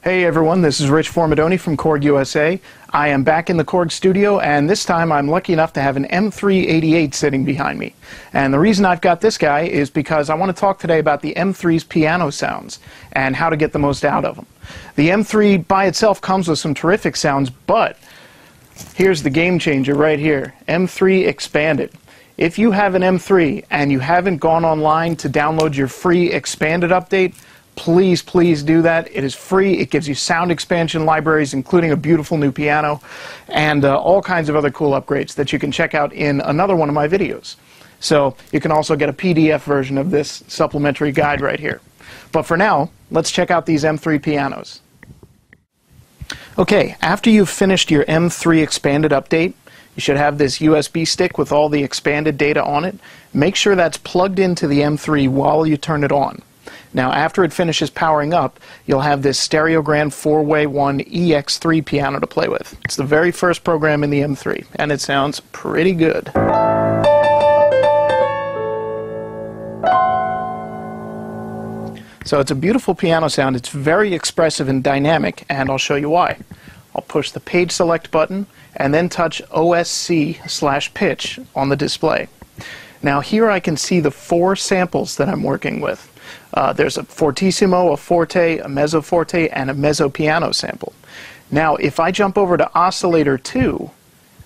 Hey everyone, this is Rich Formidoni from Korg USA. I am back in the Korg studio, and this time I'm lucky enough to have an M3 88 sitting behind me. And the reason I've got this guy is because I want to talk today about the M3's piano sounds and how to get the most out of them. The M3 by itself comes with some terrific sounds, but here's the game changer right here, M3 Expanded. If you have an M3 and you haven't gone online to download your free Expanded update, please do that. It is free. It gives you sound expansion libraries, including a beautiful new piano, and all kinds of other cool upgrades that you can check out in another one of my videos. So you can also get a PDF version of this supplementary guide right here. But for now, let's check out these M3 pianos. Okay, after you've finished your M3 Expanded update, you should have this USB stick with all the expanded data on it. Make sure that's plugged into the M3 while you turn it on. Now, after it finishes powering up, you'll have this Stereogram 4-Way 1 EX3 piano to play with. It's the very first program in the M3, and it sounds pretty good. So it's a beautiful piano sound. It's very expressive and dynamic, and I'll show you why. I'll push the page select button and then touch OSC/pitch on the display. Now here I can see the 4 samples that I'm working with. There's a fortissimo, a forte, a mezzo forte, and a mezzo piano sample. Now if I jump over to oscillator 2,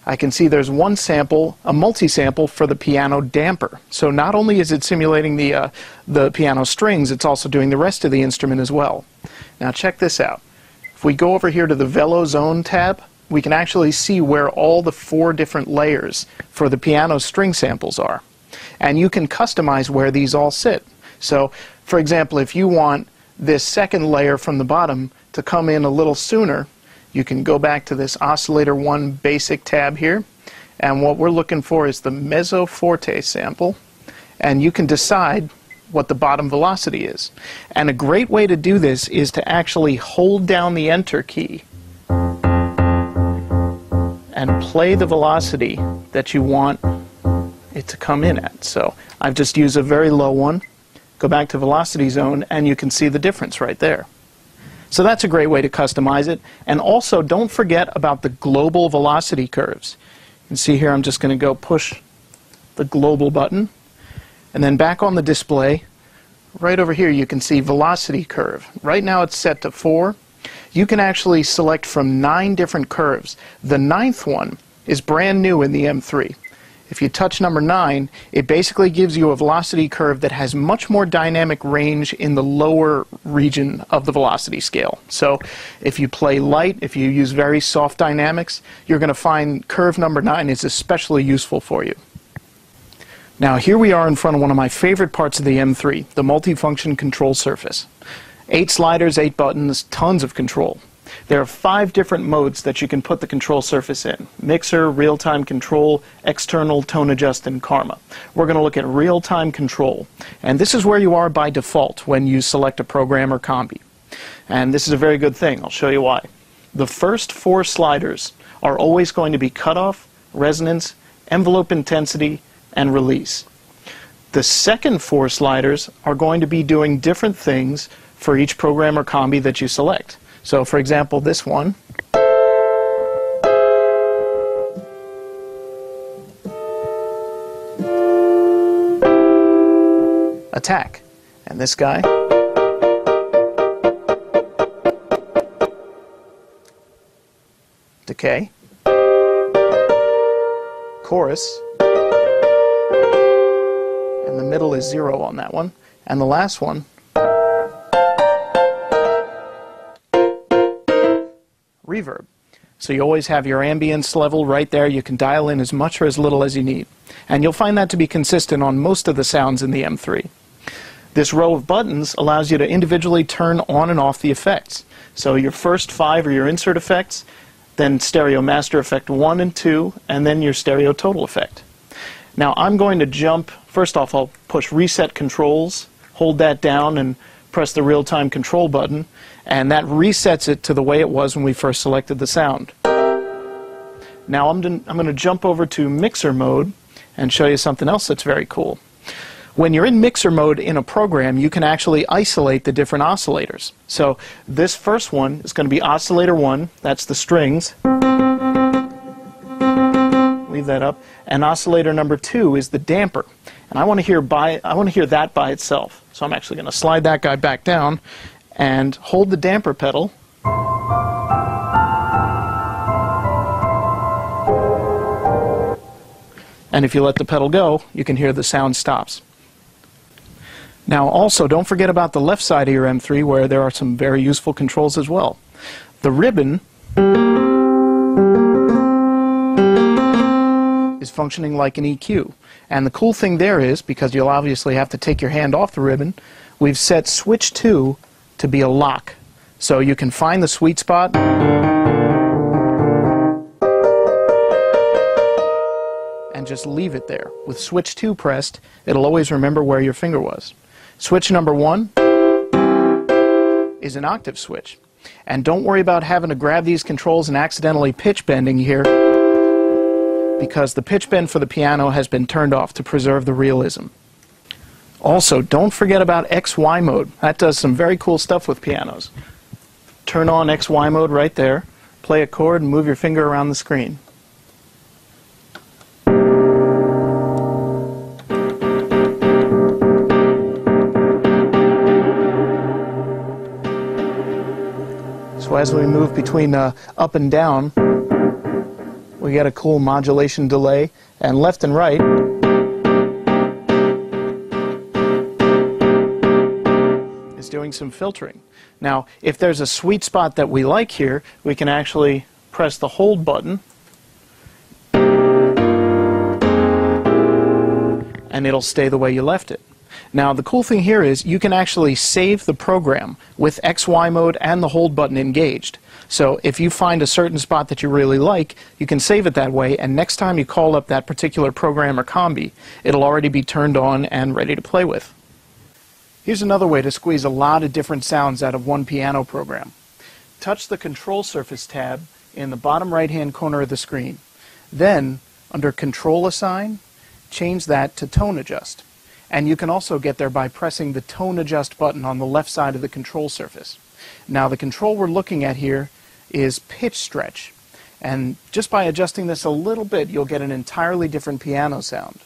I can see there's one sample, a multi-sample for the piano damper. So not only is it simulating the piano strings, it's also doing the rest of the instrument as well. Now check this out. If we go over here to the Velo Zone tab, we can actually see where all the 4 different layers for the piano string samples are. And you can customize where these all sit. So, for example, if you want this second layer from the bottom to come in a little sooner, you can go back to this Oscillator 1 Basic tab here, and what we're looking for is the Mezzo Forte sample, and you can decide what the bottom velocity is. And a great way to do this is to actually hold down the Enter key and play the velocity that you want it to come in at. So I've just used a very low one. Go back to velocity zone and you can see the difference right there. So that's a great way to customize it. And also don't forget about the global velocity curves. You can see here I'm just going to go push the global button, and then back on the display right over here you can see velocity curve. Right now it's set to 4. You can actually select from 9 different curves. The 9th one is brand new in the M3. If you touch number 9, it basically gives you a velocity curve that has much more dynamic range in the lower region of the velocity scale. So if you play light, if you use very soft dynamics, you're going to find curve number 9 is especially useful for you. Now here we are in front of one of my favorite parts of the M3, the multifunction control surface. 8 sliders, 8 buttons, tons of control. There are 5 different modes that you can put the control surface in: mixer, real-time control, external, tone adjust, and karma. We're going to look at real-time control, and this is where you are by default when you select a program or combi. And this is a very good thing. I'll show you why. The first 4 sliders are always going to be cutoff, resonance, envelope intensity, and release. The second 4 sliders are going to be doing different things for each program or combi that you select. So, for example, this one attack, and this guy decay, chorus, and the middle is 0 on that one, and the last one reverb. So you always have your ambience level right there. You can dial in as much or as little as you need. And you'll find that to be consistent on most of the sounds in the M3. This row of buttons allows you to individually turn on and off the effects. So your first 5 are your insert effects, then stereo master effect 1 and 2, and then your stereo total effect. Now I'm going to jump, first off I'll push reset controls, hold that down and press the real-time control button, and that resets it to the way it was when we first selected the sound. Now I'm going to jump over to mixer mode and show you something else that's very cool. When you're in mixer mode in a program, you can actually isolate the different oscillators. So this first one is going to be oscillator 1, that's the strings. Leave that up. And oscillator number 2 is the damper. And I want to hear that by itself. So I'm actually going to slide that guy back down and hold the damper pedal. And if you let the pedal go, you can hear the sound stops. Now also, don't forget about the left side of your M3 where there are some very useful controls as well. The ribbon is functioning like an EQ. And the cool thing there is, because you'll obviously have to take your hand off the ribbon, we've set switch 2 to be a lock. So you can find the sweet spot and just leave it there. With switch 2 pressed, it'll always remember where your finger was. Switch number 1 is an octave switch. And don't worry about having to grab these controls and accidentally pitch bending here, because the pitch bend for the piano has been turned off to preserve the realism. Also, don't forget about XY mode. That does some very cool stuff with pianos. Turn on XY mode right there, play a chord, and move your finger around the screen. So as we move between up and down, we get a cool modulation delay, and left and right is doing some filtering. Now, if there's a sweet spot that we like here, we can actually press the hold button and it'll stay the way you left it. Now, the cool thing here is you can actually save the program with XY mode and the hold button engaged. So if you find a certain spot that you really like, you can save it that way, and next time you call up that particular program or combi, it'll already be turned on and ready to play with. Here's another way to squeeze a lot of different sounds out of one piano program. Touch the Control Surface tab in the bottom right-hand corner of the screen. Then, under Control Assign, change that to Tone Adjust. And you can also get there by pressing the Tone Adjust button on the left side of the control surface. Now, the control we're looking at here is pitch stretch. And just by adjusting this a little bit, you'll get an entirely different piano sound.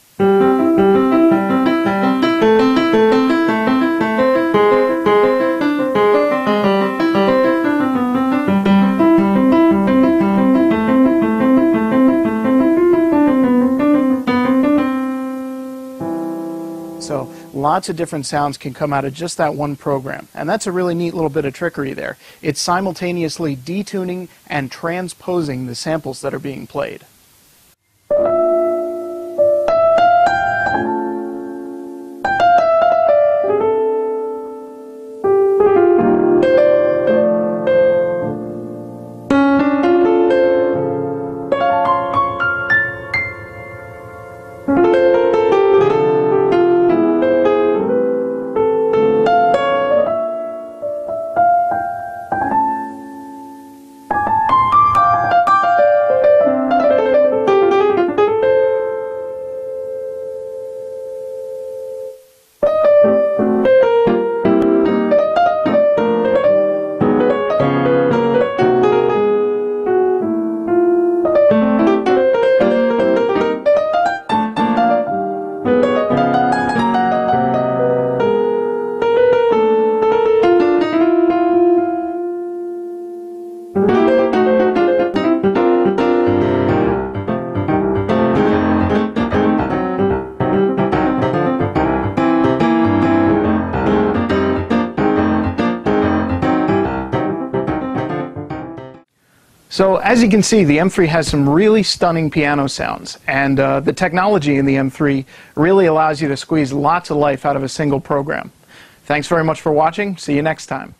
So lots of different sounds can come out of just that one program. And that's a really neat little bit of trickery there. It's simultaneously detuning and transposing the samples that are being played. So as you can see, the M3 has some really stunning piano sounds, and the technology in the M3 really allows you to squeeze lots of life out of a single program. Thanks very much for watching. See you next time.